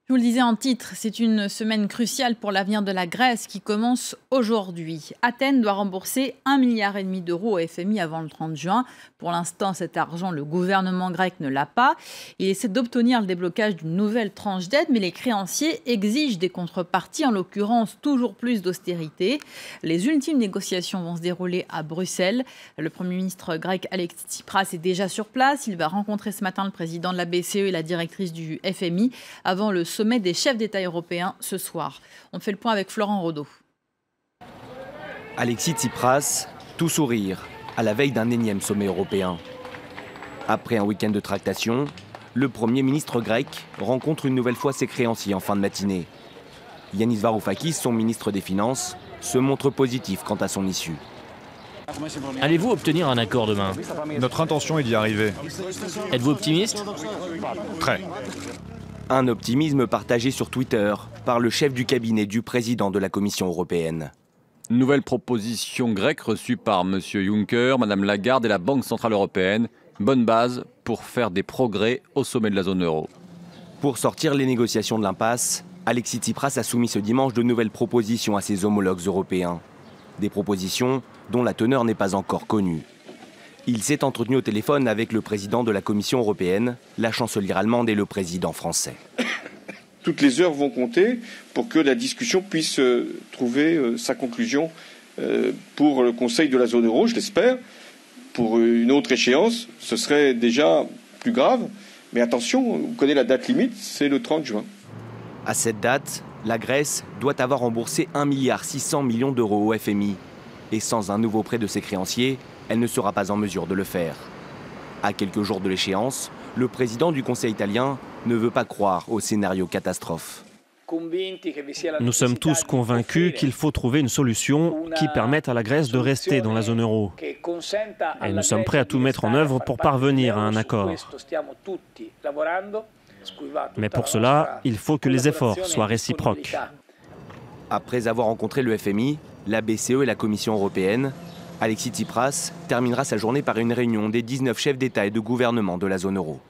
Je vous le disais en titre, c'est une semaine cruciale pour l'avenir de la Grèce qui commence aujourd'hui. Athènes doit rembourser 1,5 milliard d'euros au FMI avant le 30 juin. Pour l'instant, cet argent, le gouvernement grec ne l'a pas. Il essaie d'obtenir le déblocage d'une nouvelle tranche d'aide, mais les créanciers exigent des contreparties, en l'occurrence toujours plus d'austérité. Les ultimes négociations vont se dérouler à Bruxelles. Le Premier ministre grec Alexis Tsipras est déjà sur place. Il va rencontrer ce matin le président de la BCE et la directrice du FMI avant le sommet des chefs d'État européens ce soir. On fait le point avec Florent Rodeau. Alexis Tsipras, tout sourire, à la veille d'un énième sommet européen. Après un week-end de tractation, le Premier ministre grec rencontre une nouvelle fois ses créanciers en fin de matinée. Yanis Varoufakis, son ministre des Finances, se montre positif quant à son issue. Allez-vous obtenir un accord demain? Notre intention est d'y arriver. Êtes-vous optimiste? Très. Un optimisme partagé sur Twitter par le chef du cabinet du président de la Commission européenne. Nouvelle proposition grecque reçue par M. Juncker, Mme Lagarde et la Banque centrale européenne. Bonne base pour faire des progrès au sommet de la zone euro. Pour sortir les négociations de l'impasse, Alexis Tsipras a soumis ce dimanche de nouvelles propositions à ses homologues européens. Des propositions dont la teneur n'est pas encore connue. Il s'est entretenu au téléphone avec le président de la Commission européenne, la chancelière allemande et le président français. Toutes les heures vont compter pour que la discussion puisse trouver sa conclusion pour le Conseil de la zone euro, je l'espère. Pour une autre échéance, ce serait déjà plus grave. Mais attention, on connaît la date limite, c'est le 30 juin. À cette date, la Grèce doit avoir remboursé 1,6 milliard d'euros au FMI. Et sans un nouveau prêt de ses créanciers, elle ne sera pas en mesure de le faire. À quelques jours de l'échéance, le président du Conseil italien ne veut pas croire au scénario catastrophe. Nous sommes tous convaincus qu'il faut trouver une solution qui permette à la Grèce de rester dans la zone euro. Et nous sommes prêts à tout mettre en œuvre pour parvenir à un accord. Mais pour cela, il faut que les efforts soient réciproques. Après avoir rencontré le FMI, la BCE et la Commission européenne, Alexis Tsipras terminera sa journée par une réunion des 19 chefs d'État et de gouvernement de la zone euro.